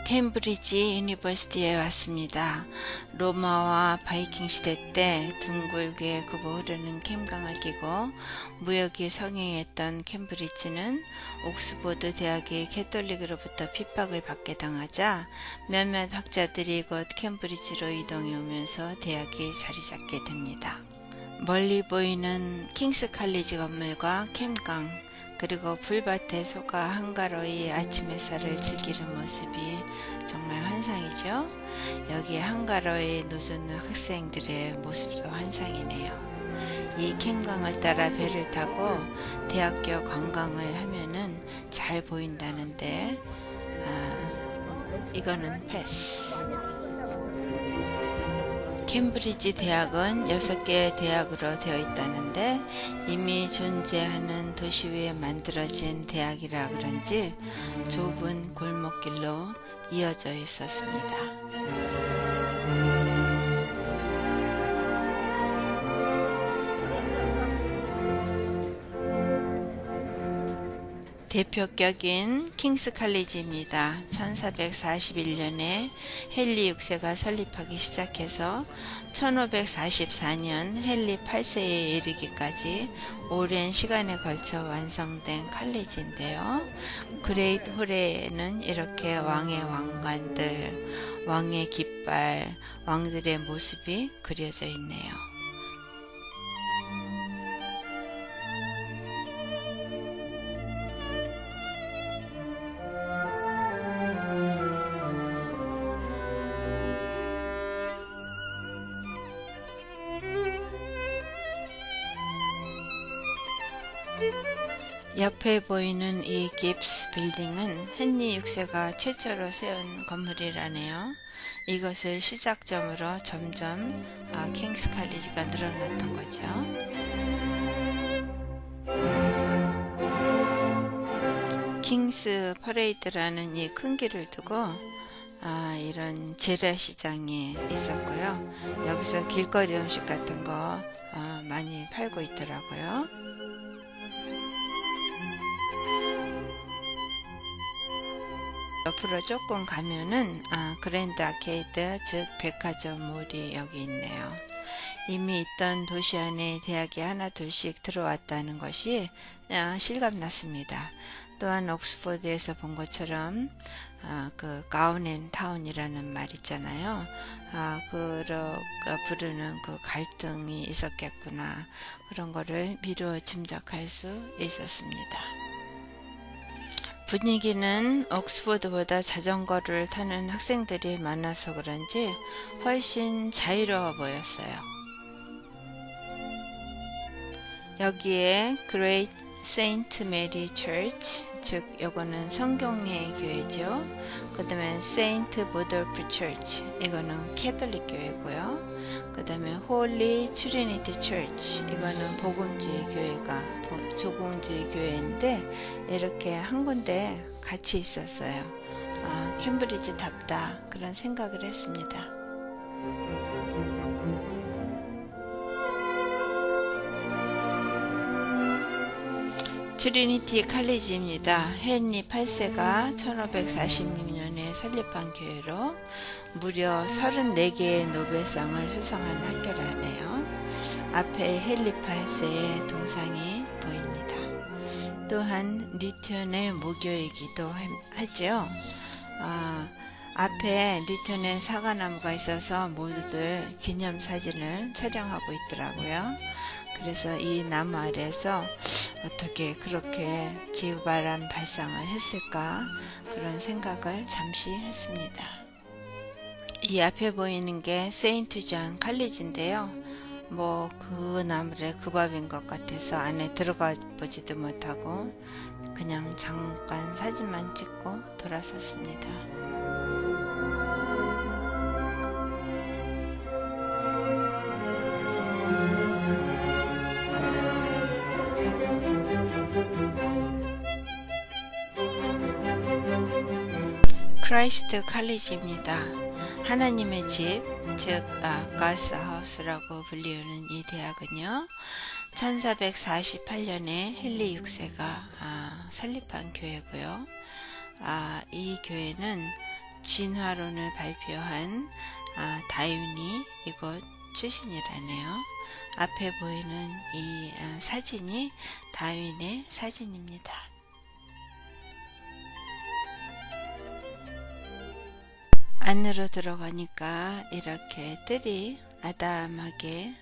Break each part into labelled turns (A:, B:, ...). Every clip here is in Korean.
A: 케임브리지 유니버시티에 왔습니다. 로마와 바이킹 시대 때 둥글게 굽어 흐르는 캠강을 끼고 무역이 성행했던 캠브리지는 옥스포드 대학의 캐톨릭으로부터 핍박을 받게 당하자 몇몇 학자들이 곧 캠브리지로 이동해 오면서 대학이 자리 잡게 됩니다. 멀리 보이는 킹스 칼리지 건물과 캠강, 그리고 불밭에 속아 한가로이 아침 햇살을 즐기는 모습이 정말 환상이죠. 여기에 한가로이 노젓는 학생들의 모습도 환상이네요. 이 캠강을 따라 배를 타고 대학교 관광을 하면은 잘 보인다는데 이거는 패스. 캠브리지 대학은 6개의 대학으로 되어 있다는데 이미 존재하는 도시 위에 만들어진 대학이라 그런지 좁은 골목길로 이어져 있었습니다. 대표격인 킹스 칼리지입니다. 1441년에 헨리 6세가 설립하기 시작해서 1544년 헨리 8세에 이르기까지 오랜 시간에 걸쳐 완성된 칼리지인데요. 그레이트 홀에는 이렇게 왕의 왕관들, 왕의 깃발, 왕들의 모습이 그려져 있네요. 옆에 보이는 이 깁스 빌딩은 헨리 6세가 최초로 세운 건물이라네요. 이것을 시작점으로 점점 킹스 칼리지가 늘어났던 거죠. 킹스 퍼레이드라는 이 큰 길을 두고 이런 재래시장이 있었고요. 여기서 길거리 음식 같은 거 많이 팔고 있더라고요. 옆으로 조금 가면은 그랜드 아케이드, 즉 백화점몰이 여기 있네요. 이미 있던 도시 안에 대학이 하나 둘씩 들어왔다는 것이 실감났습니다. 또한 옥스포드에서 본 것처럼 그 가운앤타운이라는 말 있잖아요. 부르는 그 갈등이 있었겠구나, 그런 거를 미루어 짐작할 수 있었습니다. 분위기는 옥스포드보다 자전거를 타는 학생들이 많아서 그런지 훨씬 자유로워 보였어요. 여기에 그레이트 세인트 메리 처치, 즉 요거는 성경의 교회죠. 그 다음에 세인트 보돌프 처치, 이거는 캐톨릭 교회고요. 그 다음에 홀리 트리니티 처치, 이거는 복음주의 교회인데 이렇게 한 군데 같이 있었어요. 캠브리지답다, 그런 생각을 했습니다. 트리니티 칼리지입니다. 헨리 8세가 1546년에 설립한 교회로 무려 34개의 노벨상을 수상한 학교라네요. 앞에 헨리 8세의 동상이 보입니다. 또한 뉴턴의 모교이기도 하죠. 앞에 뉴턴의 사과나무가 있어서 모두들 기념사진을 촬영하고 있더라고요. 그래서 이 나무 아래에서 어떻게 그렇게 기발한 발상을 했을까, 그런 생각을 잠시 했습니다. 이 앞에 보이는 게 세인트 존 칼리지인데요. 그 나무의 그 밥인 것 같아서 안에 들어가 보지도 못하고 그냥 잠깐 사진만 찍고 돌아섰습니다. 크라이스트 칼리지입니다. 하나님의 집, 즉 God's House라고 불리우는 이 대학은요, 1448년에 헨리 6세가 설립한 교회고요. 이 교회는 진화론을 발표한 다윈이 이곳 출신이라네요. 앞에 보이는 이 사진이 다윈의 사진입니다. 안으로 들어가니까 이렇게 뜰이 아담하게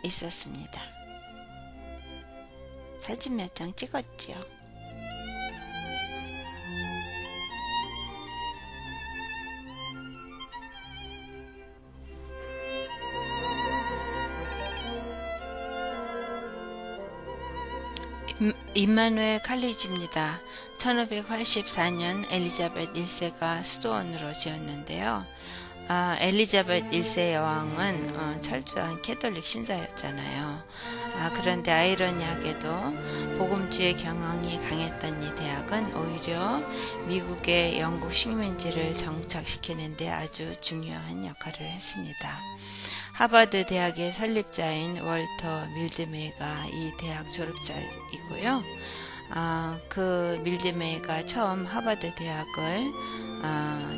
A: 있었습니다. 사진 몇 장 찍었죠. 임마누엘 칼리지입니다. 1584년 엘리자벳 1세가 수도원으로 지었는데요. 엘리자벳 1세 여왕은 철저한 캐톨릭 신자였잖아요. 그런데 아이러니하게도 복음주의 경향이 강했던 이 대학은 오히려 미국의 영국 식민지를 정착시키는 데 아주 중요한 역할을 했습니다. 하버드 대학의 설립자인 월터 밀드메이가 이 대학 졸업자이고요. 그 밀드메이가 처음 하버드 대학을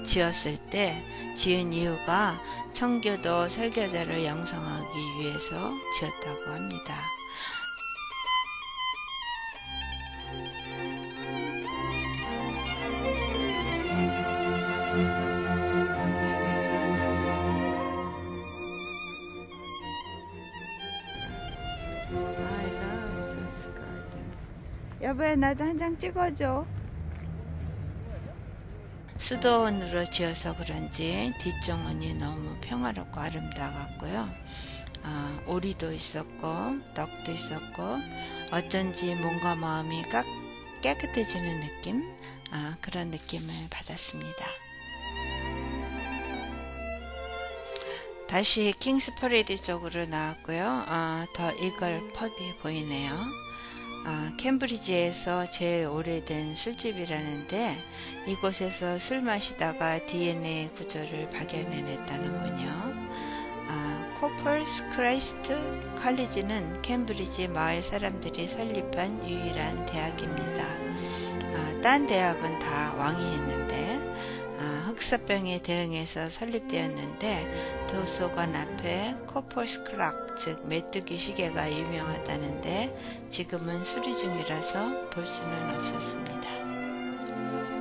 A: 지었을 때 지은 이유가 청교도 설교자를 양성하기 위해서 지었다고 합니다. 여보야, 나도 한 장 찍어줘. 수도원으로 지어서 그런지 뒷정원이 너무 평화롭고 아름다웠고요. 오리도 있었고 떡도 있었고 어쩐지 몸과 마음이 깨끗해지는 느낌, 그런 느낌을 받았습니다. 다시 킹스 퍼레이드 쪽으로 나왔고요. 더 이글 펍이 보이네요. 캠브리지에서 제일 오래된 술집이라는데 이곳에서 술 마시다가 DNA 구조를 발견해냈다는군요. 코퍼스 크라이스트 칼리지는 캠브리지 마을 사람들이 설립한 유일한 대학입니다. 딴 대학은 다 왕이 했는데 흑사병에 대응해서 설립되었는데 도서관 앞에 코퍼스 클락, 즉 메뚜기 시계가 유명하다는데 지금은 수리 중이라서 볼 수는 없었습니다.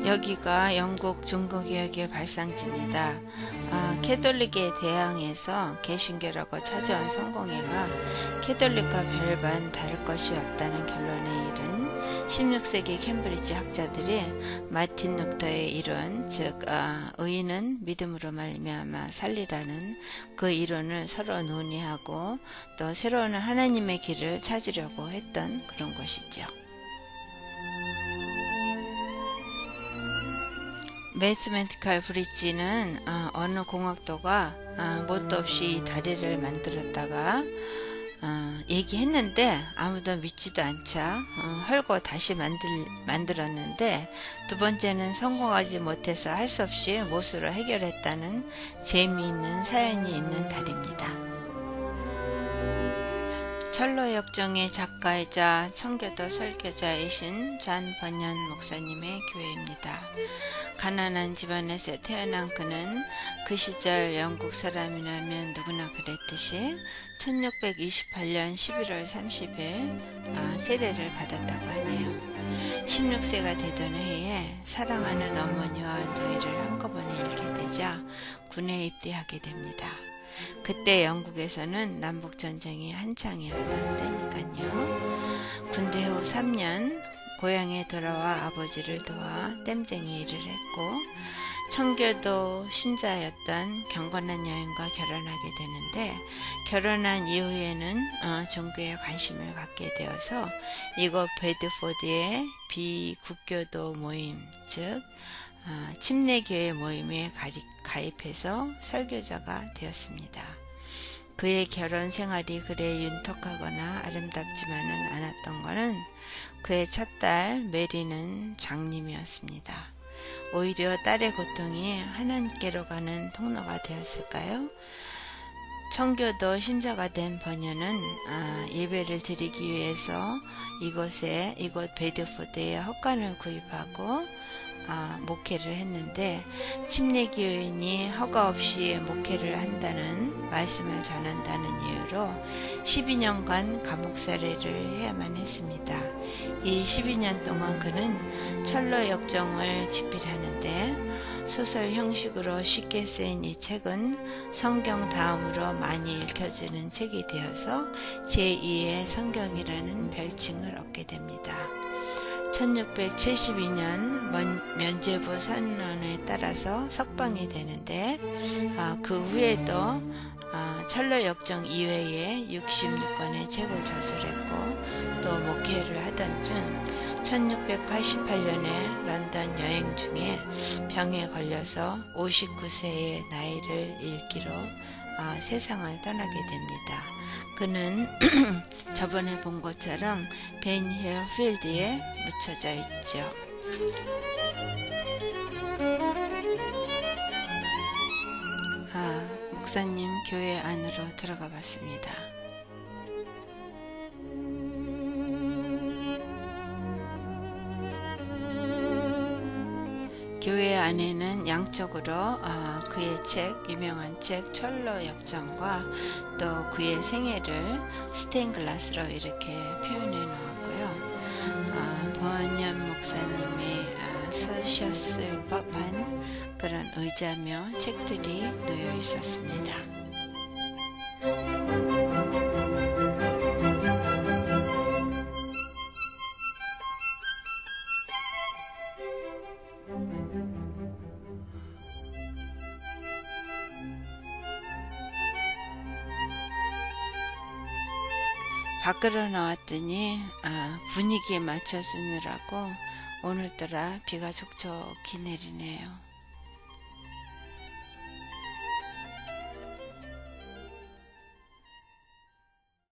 A: 여기가 영국 종교개혁의 발상지입니다. 캐톨릭에 대항해서 개신교라고 찾아온 성공회가 캐톨릭과 별반 다를 것이 없다는 결론에 이른 16세기 캠브리지 학자들이 마틴 루터의 이론, 즉 의인은 믿음으로 말미암아 살리라는 그 이론을 서로 논의하고 또 새로운 하나님의 길을 찾으려고 했던 그런 것이죠. 매스메티컬 브릿지는 어느 공학도가 뭣도 없이 이 다리를 만들었다가 얘기했는데 아무도 믿지도 않자 헐고 다시 만들었는데 두 번째는 성공하지 못해서 할 수 없이 못으로 해결했다는 재미있는 사연이 있는 다리입니다. 철로역정의 작가이자 청교도 설교자이신 잔 번연 목사님의 교회입니다. 가난한 집안에서 태어난 그는 그 시절 영국 사람이라면 누구나 그랬듯이 1628년 11월 30일 세례를 받았다고 하네요. 16세가 되던 해에 사랑하는 어머니와 누이를 한꺼번에 잃게 되자 군에 입대하게 됩니다. 그때 영국에서는 남북전쟁이 한창이었던 때니까요. 군대 후 3년 고향에 돌아와 아버지를 도와 땜쟁이 일을 했고 청교도 신자였던 경건한 여인과 결혼하게 되는데 결혼한 이후에는 종교에 관심을 갖게 되어서 이곳 베드포드의 비국교도 모임, 즉 침례교회 모임에 가입해서 설교자가 되었습니다. 그의 결혼 생활이 그래 윤택하거나 아름답지만은 않았던 것은 그의 첫 딸 메리는 장님이었습니다. 오히려 딸의 고통이 하나님께로 가는 통로가 되었을까요? 청교도 신자가 된 번연은 예배를 드리기 위해서 이곳 베드포드에 헛간을 구입하고 목회를 했는데 침례교인이 허가 없이 목회를 한다는 말씀을 전한다는 이유로 12년간 감옥살이를 해야만 했습니다. 이 12년 동안 그는 철로 역정을 집필하는데 소설 형식으로 쉽게 쓰인 이 책은 성경 다음으로 많이 읽혀지는 책이 되어서 제2의 성경이라는 별칭을 얻게 됩니다. 1672년 면죄부 선언에 따라서 석방이 되는데 그 후에도 철로 역정 이외에 66권의 책을 저술했고 또 목회를 하던 중 1688년에 런던 여행 중에 병에 걸려서 59세의 나이를 일기로 세상을 떠나게 됩니다. 그는 저번에 본 것처럼 벤힐 필드에 묻혀져 있죠. 목사님 교회 안으로 들어가 봤습니다. 교회 안에는 양쪽으로 그의 책, 유명한 책 철로 역정과 또 그의 생애를 스테인글라스로 이렇게 표현해 놓았고요. 번연 목사님이 쓰셨을 법한 그런 의자며 책들이 놓여 있었습니다. 밖으로 나왔더니 분위기에 맞춰주느라고 오늘따라 비가 촉촉히 내리네요.